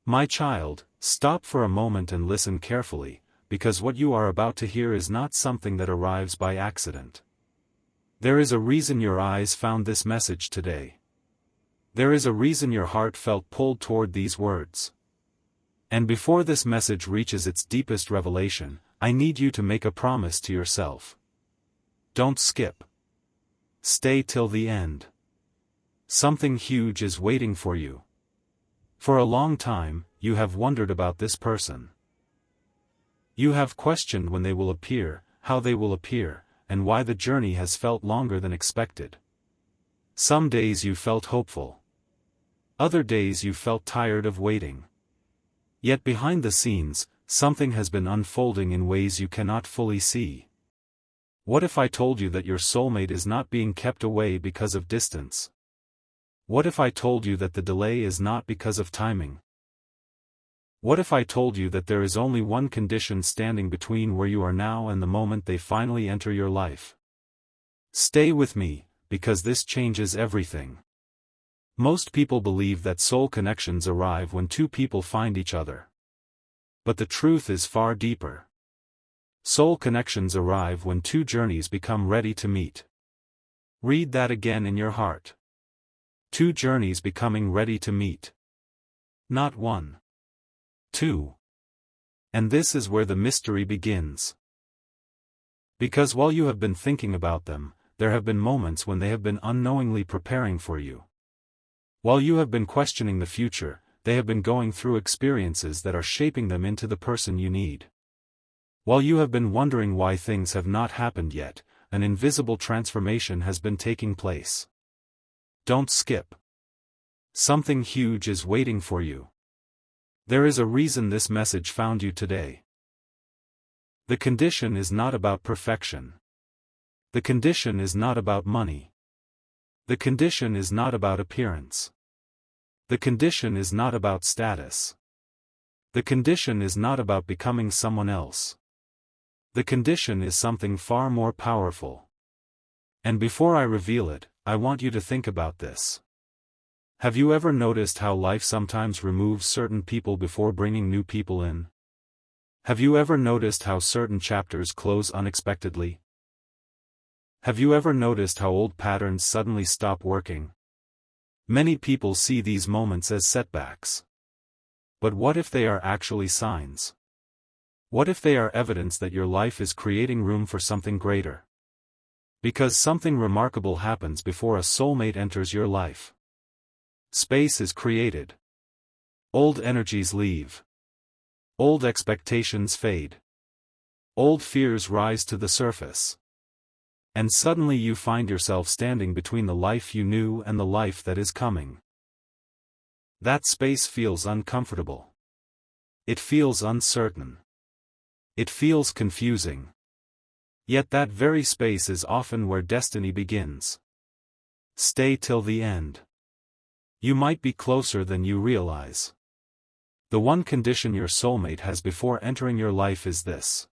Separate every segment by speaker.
Speaker 1: My child, stop for a moment and listen carefully, because what you are about to hear is not something that arrives by accident. There is a reason your eyes found this message today. There is a reason your heart felt pulled toward these words. And before this message reaches its deepest revelation, I need you to make a promise to yourself. Don't skip. Stay till the end. Something huge is waiting for you. For a long time, you have wondered about this person. You have questioned when they will appear, how they will appear, and why the journey has felt longer than expected. Some days you felt hopeful. Other days you felt tired of waiting. Yet behind the scenes, something has been unfolding in ways you cannot fully see. What if I told you that your soulmate is not being kept away because of distance? What if I told you that the delay is not because of timing? What if I told you that there is only one condition standing between where you are now and the moment they finally enter your life? Stay with me, because this changes everything. Most people believe that soul connections arrive when two people find each other. But the truth is far deeper. Soul connections arrive when two journeys become ready to meet. Read that again in your heart. Two journeys becoming ready to meet. Not one. Two. And this is where the mystery begins. Because while you have been thinking about them, there have been moments when they have been unknowingly preparing for you. While you have been questioning the future, they have been going through experiences that are shaping them into the person you need. While you have been wondering why things have not happened yet, an invisible transformation has been taking place. Don't skip. Something huge is waiting for you. There is a reason this message found you today. The condition is not about perfection. The condition is not about money. The condition is not about appearance. The condition is not about status. The condition is not about becoming someone else. The condition is something far more powerful. And before I reveal it, I want you to think about this. Have you ever noticed how life sometimes removes certain people before bringing new people in? Have you ever noticed how certain chapters close unexpectedly? Have you ever noticed how old patterns suddenly stop working? Many people see these moments as setbacks. But what if they are actually signs? What if they are evidence that your life is creating room for something greater? Because something remarkable happens before a soulmate enters your life. Space is created. Old energies leave. Old expectations fade. Old fears rise to the surface. And suddenly you find yourself standing between the life you knew and the life that is coming. That space feels uncomfortable. It feels uncertain. It feels confusing. Yet that very space is often where destiny begins. Stay till the end. You might be closer than you realize. The one condition your soulmate has before entering your life is this.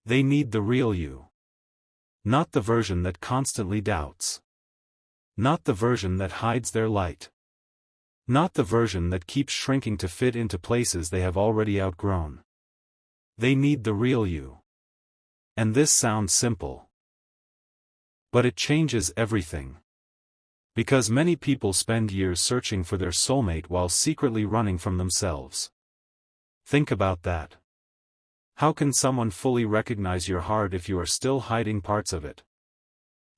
Speaker 1: They need the real you. Not the version that constantly doubts. Not the version that hides their light. Not the version that keeps shrinking to fit into places they have already outgrown. They need the real you. And this sounds simple. But it changes everything. Because many people spend years searching for their soulmate while secretly running from themselves. Think about that. How can someone fully recognize your heart if you are still hiding parts of it?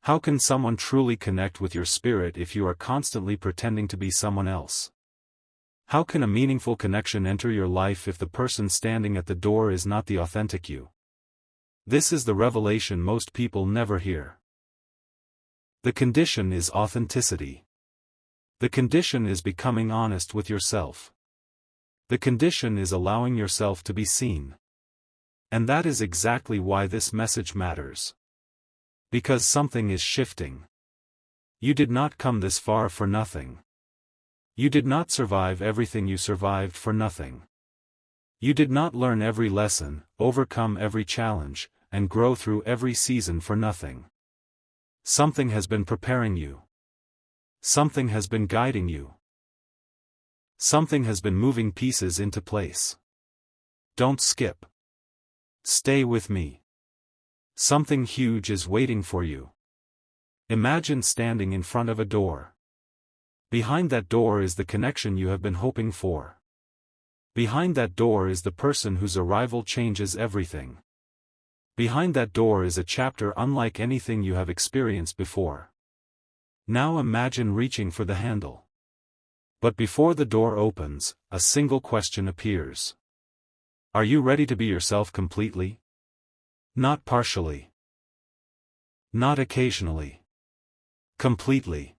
Speaker 1: How can someone truly connect with your spirit if you are constantly pretending to be someone else? How can a meaningful connection enter your life if the person standing at the door is not the authentic you? This is the revelation most people never hear. The condition is authenticity. The condition is becoming honest with yourself. The condition is allowing yourself to be seen. And that is exactly why this message matters. Because something is shifting. You did not come this far for nothing. You did not survive everything you survived for nothing. You did not learn every lesson, overcome every challenge, and grow through every season for nothing. Something has been preparing you. Something has been guiding you. Something has been moving pieces into place. Don't skip. Stay with me. Something huge is waiting for you. Imagine standing in front of a door. Behind that door is the connection you have been hoping for. Behind that door is the person whose arrival changes everything. Behind that door is a chapter unlike anything you have experienced before. Now imagine reaching for the handle. But before the door opens, a single question appears. Are you ready to be yourself completely? Not partially. Not occasionally. Completely.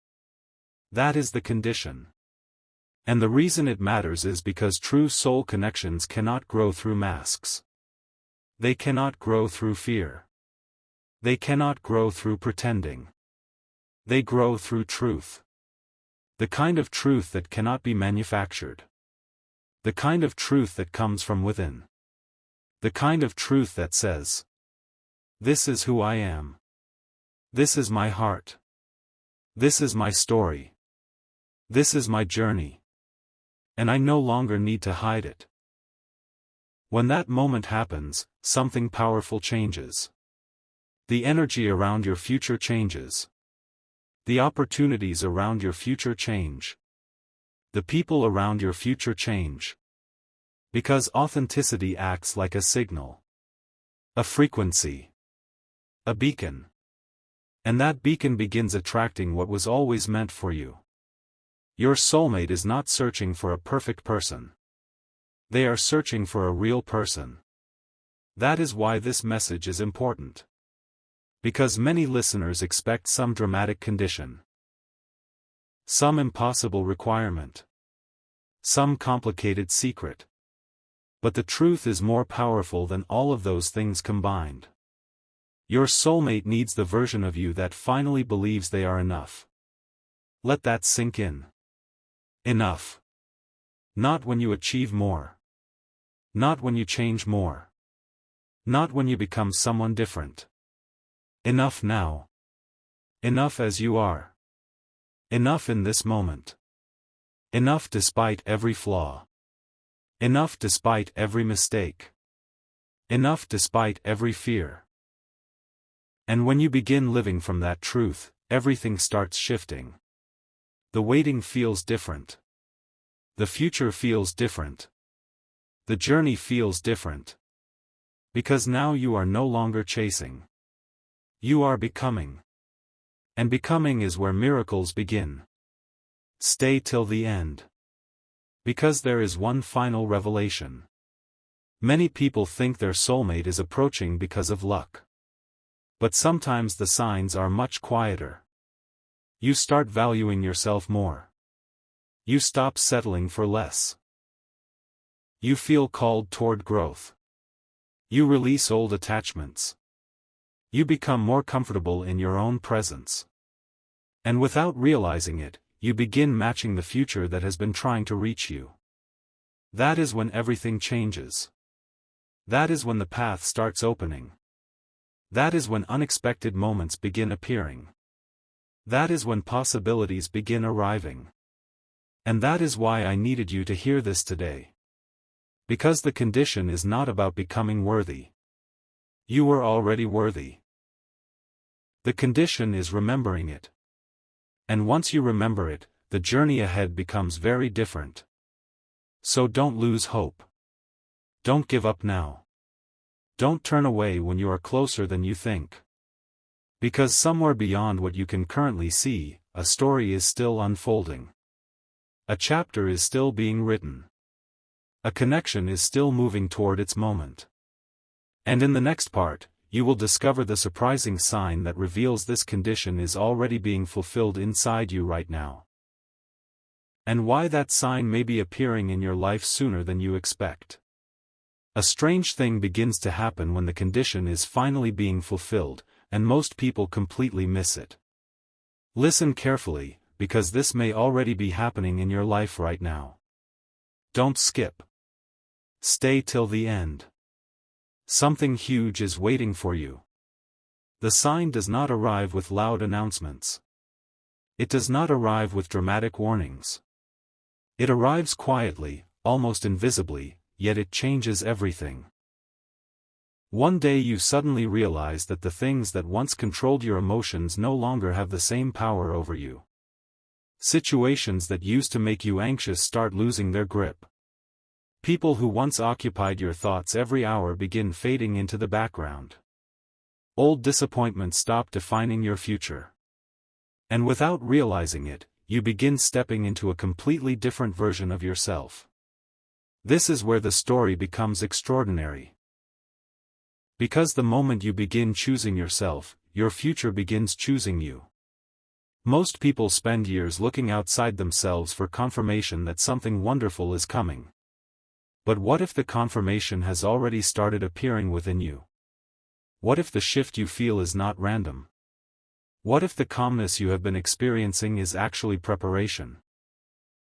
Speaker 1: That is the condition. And the reason it matters is because true soul connections cannot grow through masks. They cannot grow through fear. They cannot grow through pretending. They grow through truth. The kind of truth that cannot be manufactured. The kind of truth that comes from within. The kind of truth that says, "This is who I am. This is my heart. This is my story. This is my journey. And I no longer need to hide it." When that moment happens, something powerful changes. The energy around your future changes. The opportunities around your future change. The people around your future change. Because authenticity acts like a signal. A frequency. A beacon. And that beacon begins attracting what was always meant for you. Your soulmate is not searching for a perfect person. They are searching for a real person. That is why this message is important. Because many listeners expect some dramatic condition. Some impossible requirement. Some complicated secret. But the truth is more powerful than all of those things combined. Your soulmate needs the version of you that finally believes they are enough. Let that sink in. Enough. Not when you achieve more. Not when you change more. Not when you become someone different. Enough now. Enough as you are. Enough in this moment. Enough despite every flaw. Enough despite every mistake. Enough despite every fear. And when you begin living from that truth, everything starts shifting. The waiting feels different. The future feels different. The journey feels different. Because now you are no longer chasing. You are becoming. And becoming is where miracles begin. Stay till the end. Because there is one final revelation. Many people think their soulmate is approaching because of luck. But sometimes the signs are much quieter. You start valuing yourself more. You stop settling for less. You feel called toward growth. You release old attachments. You become more comfortable in your own presence. And without realizing it, you begin matching the future that has been trying to reach you. That is when everything changes. That is when the path starts opening. That is when unexpected moments begin appearing. That is when possibilities begin arriving. And that is why I needed you to hear this today. Because the condition is not about becoming worthy. You were already worthy. The condition is remembering it. And once you remember it, the journey ahead becomes very different. So don't lose hope. Don't give up now. Don't turn away when you are closer than you think. Because somewhere beyond what you can currently see, a story is still unfolding. A chapter is still being written. A connection is still moving toward its moment. And in the next part, you will discover the surprising sign that reveals this condition is already being fulfilled inside you right now. And why that sign may be appearing in your life sooner than you expect. A strange thing begins to happen when the condition is finally being fulfilled, and most people completely miss it. Listen carefully, because this may already be happening in your life right now. Don't skip. Stay till the end. Something huge is waiting for you. The sign does not arrive with loud announcements. It does not arrive with dramatic warnings. It arrives quietly, almost invisibly, yet it changes everything. One day you suddenly realize that the things that once controlled your emotions no longer have the same power over you. Situations that used to make you anxious start losing their grip. People who once occupied your thoughts every hour begin fading into the background. Old disappointments stop defining your future. And without realizing it, you begin stepping into a completely different version of yourself. This is where the story becomes extraordinary. Because the moment you begin choosing yourself, your future begins choosing you. Most people spend years looking outside themselves for confirmation that something wonderful is coming. But what if the confirmation has already started appearing within you? What if the shift you feel is not random? What if the calmness you have been experiencing is actually preparation?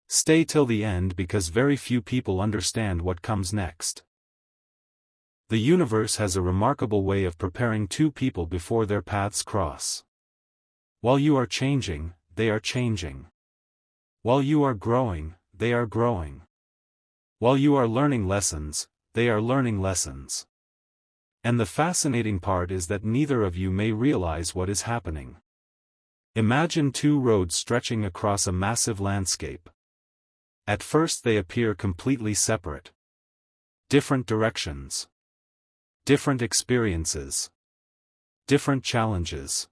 Speaker 1: Stay till the end because very few people understand what comes next. The universe has a remarkable way of preparing two people before their paths cross. While you are changing, they are changing. While you are growing, they are growing. While you are learning lessons, they are learning lessons. And the fascinating part is that neither of you may realize what is happening. Imagine two roads stretching across a massive landscape. At first they appear completely separate. Different directions. Different experiences. Different challenges.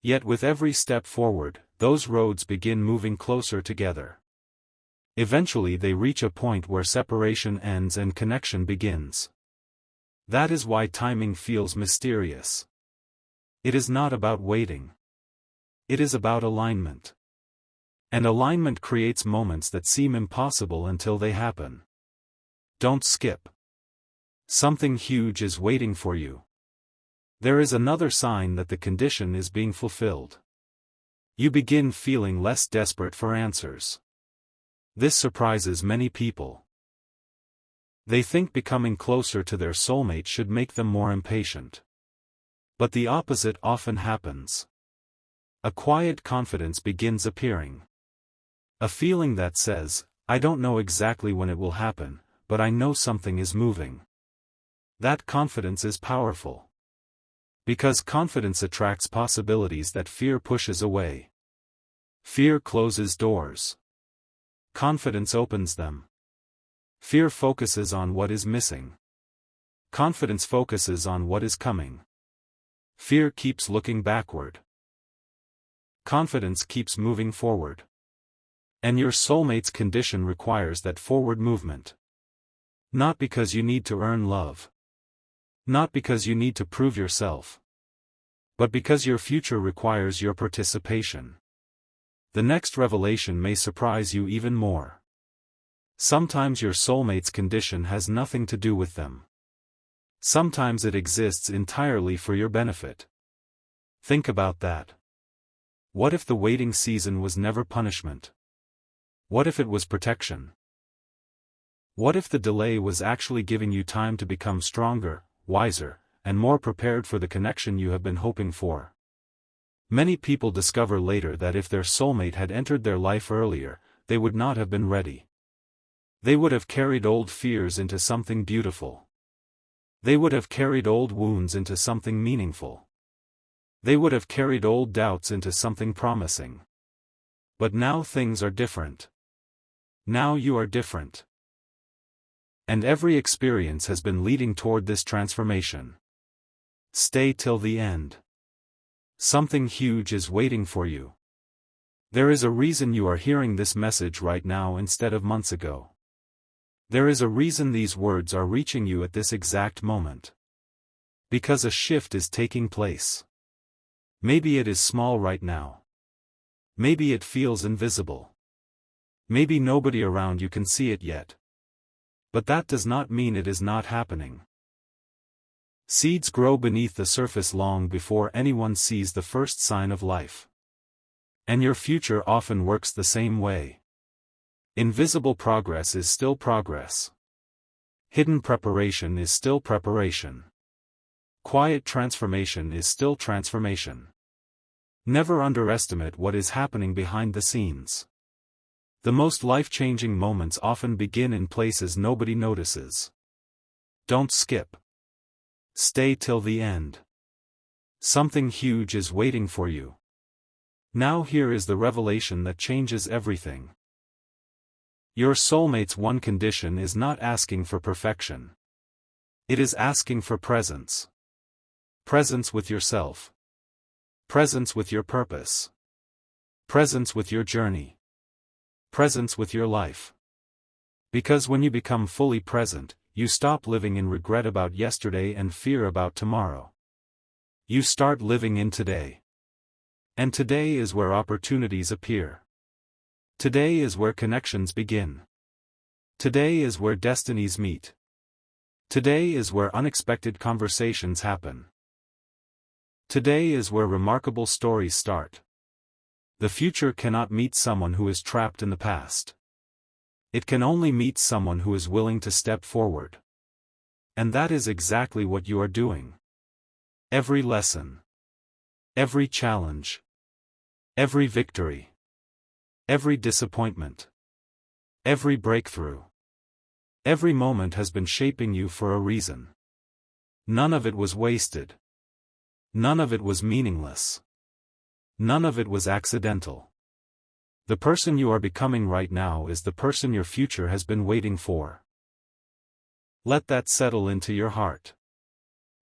Speaker 1: Yet with every step forward, those roads begin moving closer together. Eventually they reach a point where separation ends and connection begins. That is why timing feels mysterious. It is not about waiting. It is about alignment. And alignment creates moments that seem impossible until they happen. Don't skip. Something huge is waiting for you. There is another sign that the condition is being fulfilled. You begin feeling less desperate for answers. This surprises many people. They think becoming closer to their soulmate should make them more impatient. But the opposite often happens. A quiet confidence begins appearing. A feeling that says, I don't know exactly when it will happen, but I know something is moving. That confidence is powerful. Because confidence attracts possibilities that fear pushes away. Fear closes doors. Confidence opens them. Fear focuses on what is missing. Confidence focuses on what is coming. Fear keeps looking backward. Confidence keeps moving forward. And your soulmate's condition requires that forward movement. Not because you need to earn love. Not because you need to prove yourself. But because your future requires your participation. The next revelation may surprise you even more. Sometimes your soulmate's condition has nothing to do with them. Sometimes it exists entirely for your benefit. Think about that. What if the waiting season was never punishment? What if it was protection? What if the delay was actually giving you time to become stronger, wiser, and more prepared for the connection you have been hoping for? Many people discover later that if their soulmate had entered their life earlier, they would not have been ready. They would have carried old fears into something beautiful. They would have carried old wounds into something meaningful. They would have carried old doubts into something promising. But now things are different. Now you are different. And every experience has been leading toward this transformation. Stay till the end. Something huge is waiting for you. There is a reason you are hearing this message right now instead of months ago. There is a reason these words are reaching you at this exact moment. Because a shift is taking place. Maybe it is small right now. Maybe it feels invisible. Maybe nobody around you can see it yet. But that does not mean it is not happening. Seeds grow beneath the surface long before anyone sees the first sign of life. And your future often works the same way. Invisible progress is still progress. Hidden preparation is still preparation. Quiet transformation is still transformation. Never underestimate what is happening behind the scenes. The most life-changing moments often begin in places nobody notices. Don't skip. Stay till the end. Something huge is waiting for you. Now here is the revelation that changes everything. Your soulmate's one condition is not asking for perfection. It is asking for presence. Presence with yourself. Presence with your purpose. Presence with your journey. Presence with your life. Because when you become fully present, you stop living in regret about yesterday and fear about tomorrow. You start living in today. And today is where opportunities appear. Today is where connections begin. Today is where destinies meet. Today is where unexpected conversations happen. Today is where remarkable stories start. The future cannot meet someone who is trapped in the past. It can only meet someone who is willing to step forward. And that is exactly what you are doing. Every lesson. Every challenge. Every victory. Every disappointment. Every breakthrough. Every moment has been shaping you for a reason. None of it was wasted. None of it was meaningless. None of it was accidental. The person you are becoming right now is the person your future has been waiting for. Let that settle into your heart.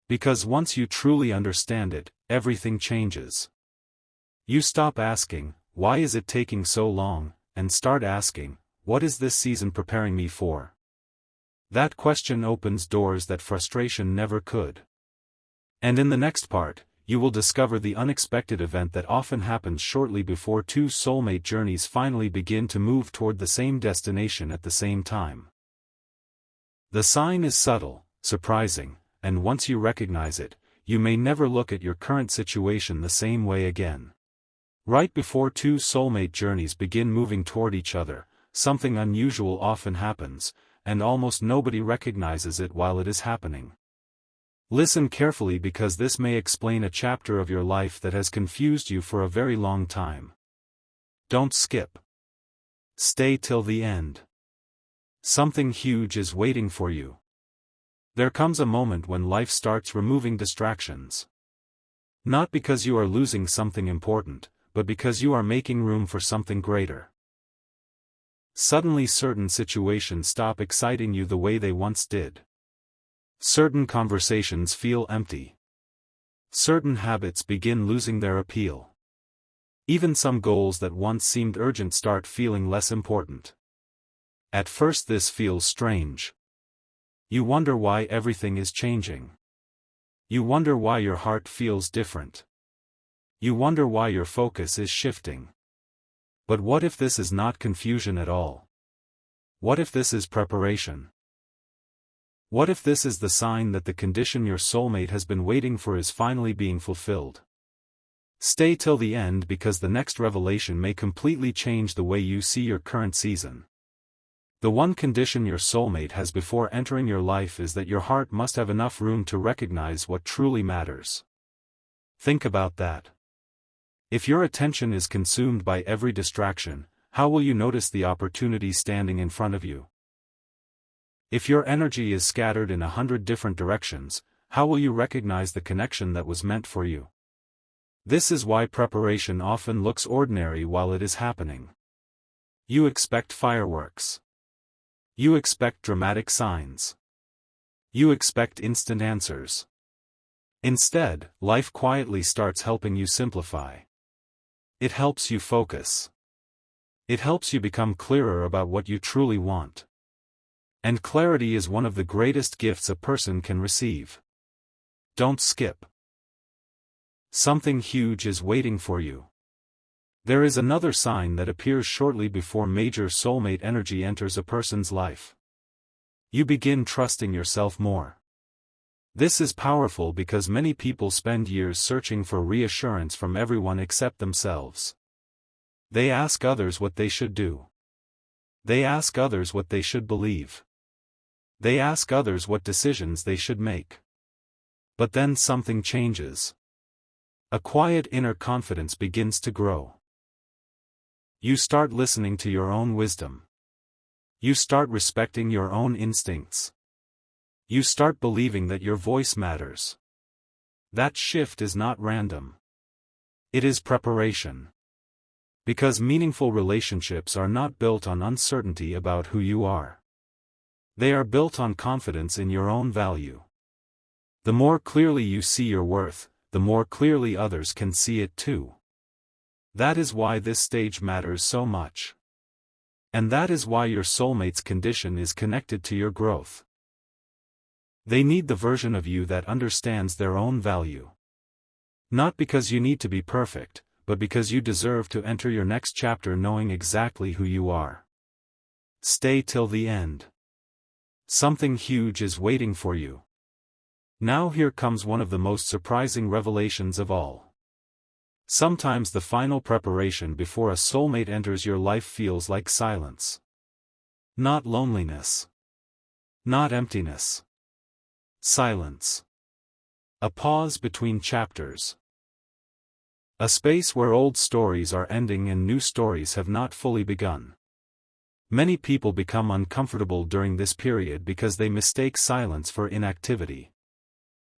Speaker 1: Because once you truly understand it, everything changes. You stop asking, "Why is it taking so long?" and start asking, "What is this season preparing me for?" That question opens doors that frustration never could. And in the next part, you will discover the unexpected event that often happens shortly before two soulmate journeys finally begin to move toward the same destination at the same time. The sign is subtle, surprising, and once you recognize it, you may never look at your current situation the same way again. Right before two soulmate journeys begin moving toward each other, something unusual often happens, and almost nobody recognizes it while it is happening. Listen carefully because this may explain a chapter of your life that has confused you for a very long time. Don't skip. Stay till the end. Something huge is waiting for you. There comes a moment when life starts removing distractions. Not because you are losing something important, but because you are making room for something greater. Suddenly certain situations stop exciting you the way they once did. Certain conversations feel empty. Certain habits begin losing their appeal. Even some goals that once seemed urgent start feeling less important. At first this feels strange. You wonder why everything is changing. You wonder why your heart feels different. You wonder why your focus is shifting. But what if this is not confusion at all? What if this is preparation? What if this is the sign that the condition your soulmate has been waiting for is finally being fulfilled? Stay till the end because the next revelation may completely change the way you see your current season. The one condition your soulmate has before entering your life is that your heart must have enough room to recognize what truly matters. Think about that. If your attention is consumed by every distraction, how will you notice the opportunity standing in front of you? If your energy is scattered in 100 different directions, how will you recognize the connection that was meant for you? This is why preparation often looks ordinary while it is happening. You expect fireworks. You expect dramatic signs. You expect instant answers. Instead, life quietly starts helping you simplify. It helps you focus. It helps you become clearer about what you truly want. And clarity is one of the greatest gifts a person can receive. Don't skip. Something huge is waiting for you. There is another sign that appears shortly before major soulmate energy enters a person's life. You begin trusting yourself more. This is powerful because many people spend years searching for reassurance from everyone except themselves. They ask others what they should do. They ask others what they should believe. They ask others what decisions they should make. But then something changes. A quiet inner confidence begins to grow. You start listening to your own wisdom. You start respecting your own instincts. You start believing that your voice matters. That shift is not random. It is preparation. Because meaningful relationships are not built on uncertainty about who you are. They are built on confidence in your own value. The more clearly you see your worth, the more clearly others can see it too. That is why this stage matters so much. And that is why your soulmate's condition is connected to your growth. They need the version of you that understands their own value. Not because you need to be perfect, but because you deserve to enter your next chapter knowing exactly who you are. Stay till the end. Something huge is waiting for you. Now here comes one of the most surprising revelations of all. Sometimes the final preparation before a soulmate enters your life feels like silence. Not loneliness. Not emptiness. Silence. A pause between chapters. A space where old stories are ending and new stories have not fully begun. Many people become uncomfortable during this period because they mistake silence for inactivity.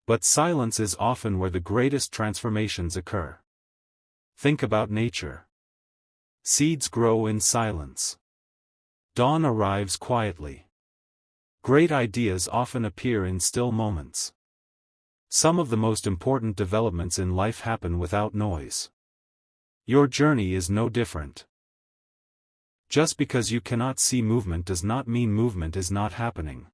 Speaker 1: But silence is often where the greatest transformations occur. Think about nature. Seeds grow in silence. Dawn arrives quietly. Great ideas often appear in still moments. Some of the most important developments in life happen without noise. Your journey is no different. Just because you cannot see movement does not mean movement is not happening.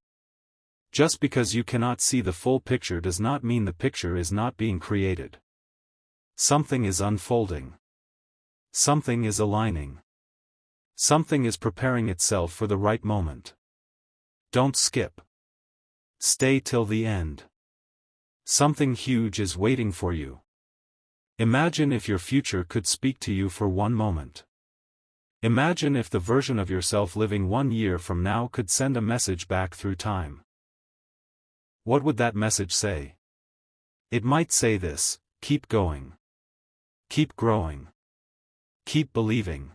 Speaker 1: Just because you cannot see the full picture does not mean the picture is not being created. Something is unfolding. Something is aligning. Something is preparing itself for the right moment. Don't skip. Stay till the end. Something huge is waiting for you. Imagine if your future could speak to you for one moment. Imagine if the version of yourself living 1 year from now could send a message back through time. What would that message say? It might say this: keep going. Keep growing. Keep believing.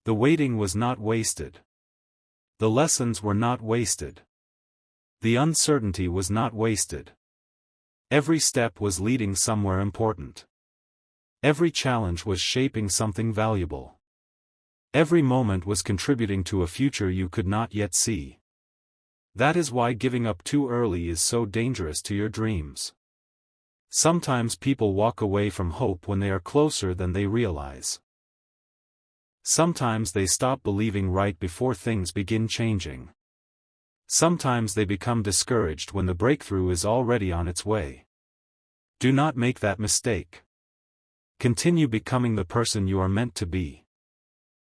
Speaker 1: The waiting was not wasted. The lessons were not wasted. The uncertainty was not wasted. Every step was leading somewhere important. Every challenge was shaping something valuable. Every moment was contributing to a future you could not yet see. That is why giving up too early is so dangerous to your dreams. Sometimes people walk away from hope when they are closer than they realize. Sometimes they stop believing right before things begin changing. Sometimes they become discouraged when the breakthrough is already on its way. Do not make that mistake. Continue becoming the person you are meant to be.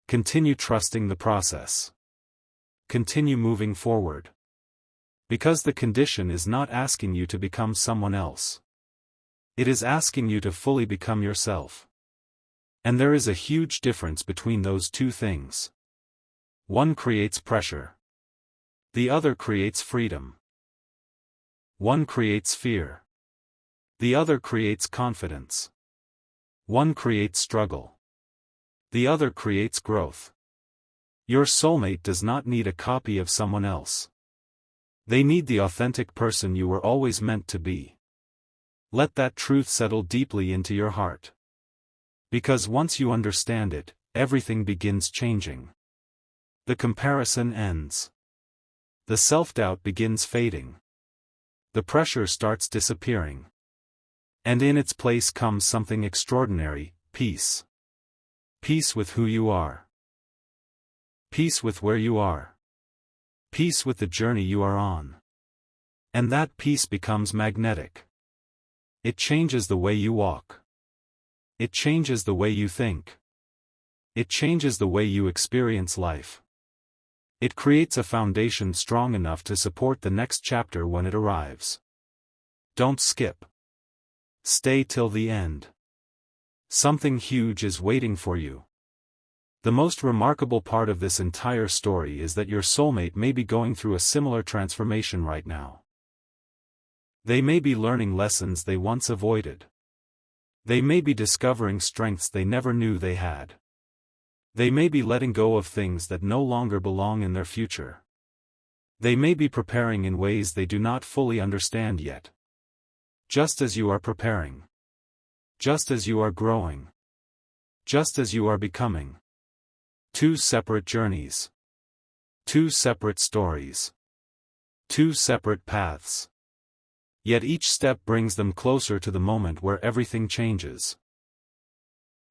Speaker 1: Continue trusting the process. Continue moving forward. Because the condition is not asking you to become someone else. It is asking you to fully become yourself. And there is a huge difference between those two things. One creates pressure. The other creates freedom. One creates fear. The other creates confidence. One creates struggle. The other creates growth. Your soulmate does not need a copy of someone else. They need the authentic person you were always meant to be. Let that truth settle deeply into your heart. Because once you understand it, everything begins changing. The comparison ends. The self-doubt begins fading. The pressure starts disappearing. And in its place comes something extraordinary: peace. Peace with who you are. Peace with where you are. Peace with the journey you are on. And that peace becomes magnetic. It changes the way you walk. It changes the way you think. It changes the way you experience life. It creates a foundation strong enough to support the next chapter when it arrives. Don't skip. Stay till the end. Something huge is waiting for you. The most remarkable part of this entire story is that your soulmate may be going through a similar transformation right now. They may be learning lessons they once avoided. They may be discovering strengths they never knew they had. They may be letting go of things that no longer belong in their future. They may be preparing in ways they do not fully understand yet. Just as you are preparing. Just as you are growing. Just as you are becoming. Two separate journeys. Two separate stories. Two separate paths. Yet each step brings them closer to the moment where everything changes.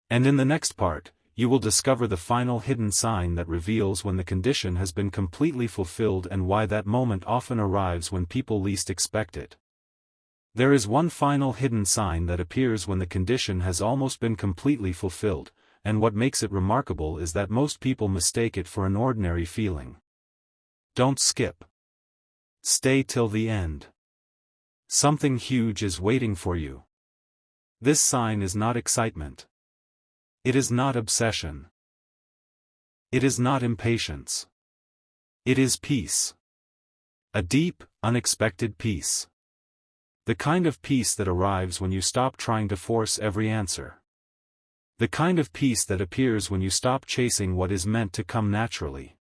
Speaker 1: And in the next part, you will discover the final hidden sign that reveals when the condition has been completely fulfilled and why that moment often arrives when people least expect it. There is one final hidden sign that appears when the condition has almost been completely fulfilled, and what makes it remarkable is that most people mistake it for an ordinary feeling. Don't skip. Stay till the end. Something huge is waiting for you. This sign is not excitement. It is not obsession. It is not impatience. It is peace. A deep, unexpected peace. The kind of peace that arrives when you stop trying to force every answer. The kind of peace that appears when you stop chasing what is meant to come naturally.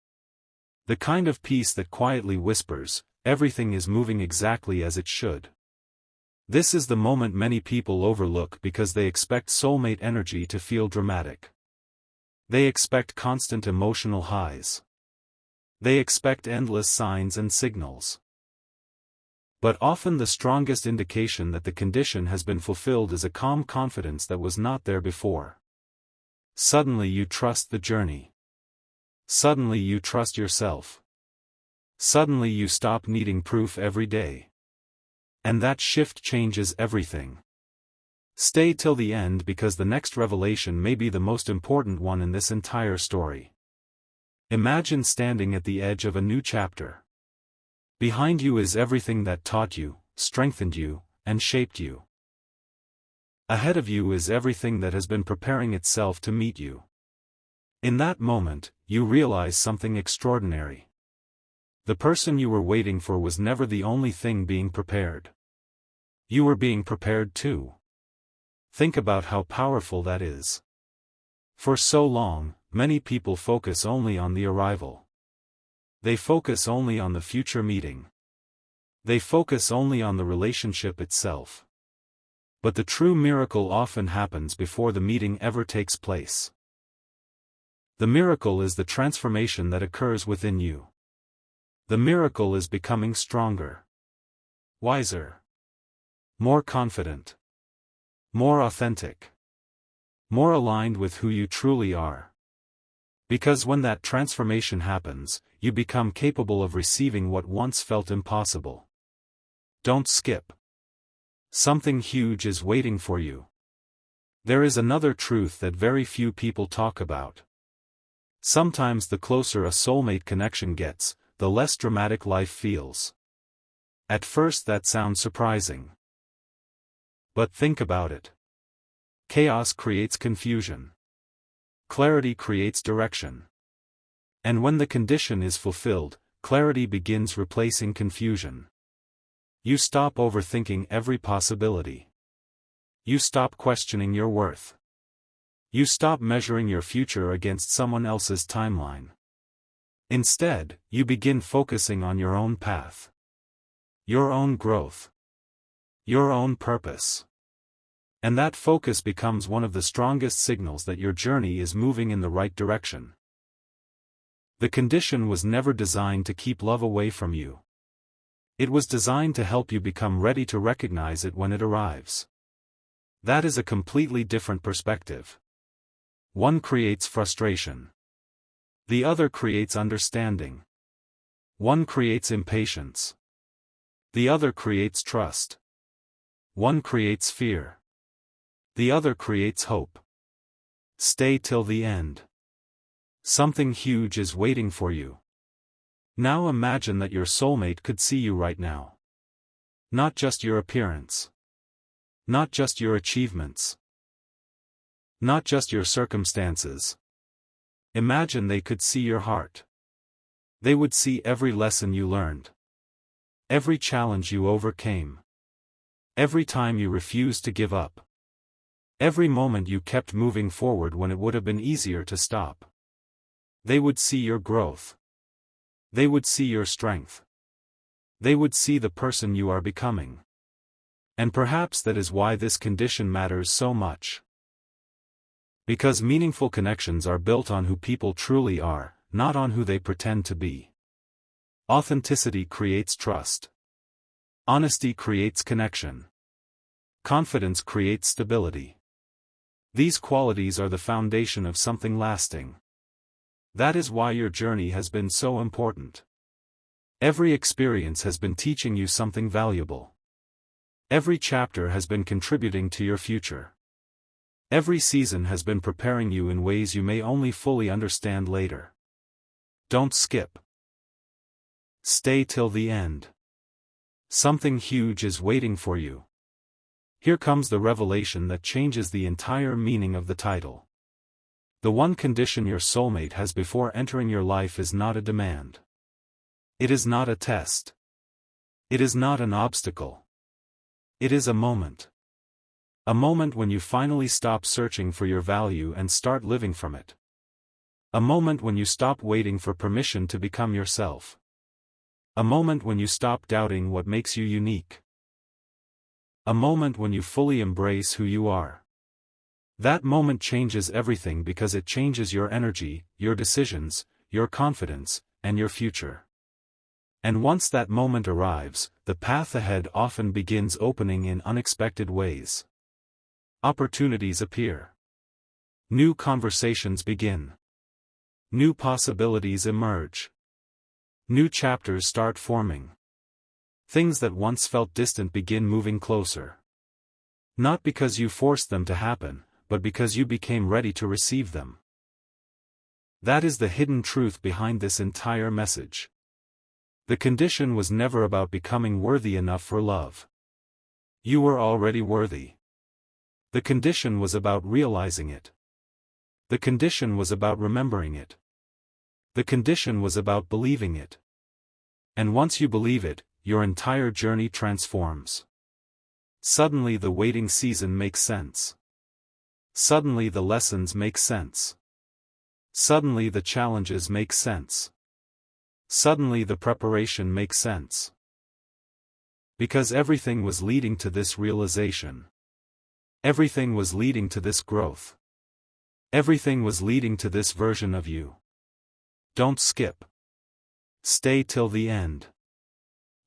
Speaker 1: The kind of peace that quietly whispers, everything is moving exactly as it should. This is the moment many people overlook because they expect soulmate energy to feel dramatic. They expect constant emotional highs. They expect endless signs and signals. But often the strongest indication that the condition has been fulfilled is a calm confidence that was not there before. Suddenly you trust the journey. Suddenly you trust yourself. Suddenly you stop needing proof every day. And that shift changes everything. Stay till the end because the next revelation may be the most important one in this entire story. Imagine standing at the edge of a new chapter. Behind you is everything that taught you, strengthened you, and shaped you. Ahead of you is everything that has been preparing itself to meet you. In that moment, you realize something extraordinary. The person you were waiting for was never the only thing being prepared. You were being prepared too. Think about how powerful that is. For so long, many people focus only on the arrival. They focus only on the future meeting. They focus only on the relationship itself. But the true miracle often happens before the meeting ever takes place. The miracle is the transformation that occurs within you. The miracle is becoming stronger, wiser, more confident, more authentic, more aligned with who you truly are. Because when that transformation happens, you become capable of receiving what once felt impossible. Don't skip. Something huge is waiting for you. There is another truth that very few people talk about. Sometimes the closer a soulmate connection gets, the less dramatic life feels. At first that sounds surprising. But think about it. Chaos creates confusion. Clarity creates direction. And when the condition is fulfilled, clarity begins replacing confusion. You stop overthinking every possibility. You stop questioning your worth. You stop measuring your future against someone else's timeline. Instead, you begin focusing on your own path. Your own growth. Your own purpose. And that focus becomes one of the strongest signals that your journey is moving in the right direction. The condition was never designed to keep love away from you. It was designed to help you become ready to recognize it when it arrives. That is a completely different perspective. One creates frustration. The other creates understanding. One creates impatience. The other creates trust. One creates fear. The other creates hope. Stay till the end. Something huge is waiting for you. Now imagine that your soulmate could see you right now. Not just your appearance. Not just your achievements. Not just your circumstances. Imagine they could see your heart. They would see every lesson you learned. Every challenge you overcame. Every time you refused to give up. Every moment you kept moving forward when it would have been easier to stop. They would see your growth. They would see your strength. They would see the person you are becoming. And perhaps that is why this condition matters so much. Because meaningful connections are built on who people truly are, not on who they pretend to be. Authenticity creates trust. Honesty creates connection. Confidence creates stability. These qualities are the foundation of something lasting. That is why your journey has been so important. Every experience has been teaching you something valuable. Every chapter has been contributing to your future. Every season has been preparing you in ways you may only fully understand later. Don't skip. Stay till the end. Something huge is waiting for you. Here comes the revelation that changes the entire meaning of the title. The one condition your soulmate has before entering your life is not a demand. It is not a test. It is not an obstacle. It is a moment. A moment when you finally stop searching for your value and start living from it. A moment when you stop waiting for permission to become yourself. A moment when you stop doubting what makes you unique. A moment when you fully embrace who you are. That moment changes everything because it changes your energy, your decisions, your confidence, and your future. And once that moment arrives, the path ahead often begins opening in unexpected ways. Opportunities appear. New conversations begin. New possibilities emerge. New chapters start forming. Things that once felt distant begin moving closer. Not because you forced them to happen, but because you became ready to receive them. That is the hidden truth behind this entire message. The condition was never about becoming worthy enough for love. You were already worthy. The condition was about realizing it. The condition was about remembering it. The condition was about believing it. And once you believe it, your entire journey transforms. Suddenly the waiting season makes sense. Suddenly the lessons make sense. Suddenly the challenges make sense. Suddenly the preparation makes sense. Because everything was leading to this realization. Everything was leading to this growth. Everything was leading to this version of you. Don't skip. Stay till the end.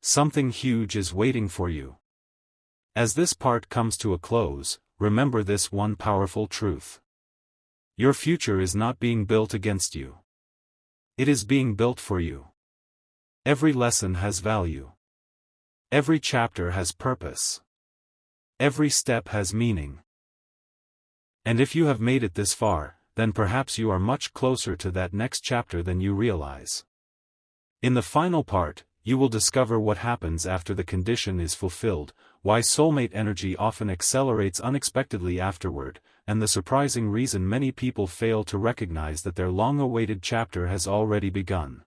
Speaker 1: Something huge is waiting for you. As this part comes to a close, remember this one powerful truth. Your future is not being built against you. It is being built for you. Every lesson has value. Every chapter has purpose. Every step has meaning. And if you have made it this far, then perhaps you are much closer to that next chapter than you realize. In the final part, you will discover what happens after the condition is fulfilled, why soulmate energy often accelerates unexpectedly afterward, and the surprising reason many people fail to recognize that their long-awaited chapter has already begun.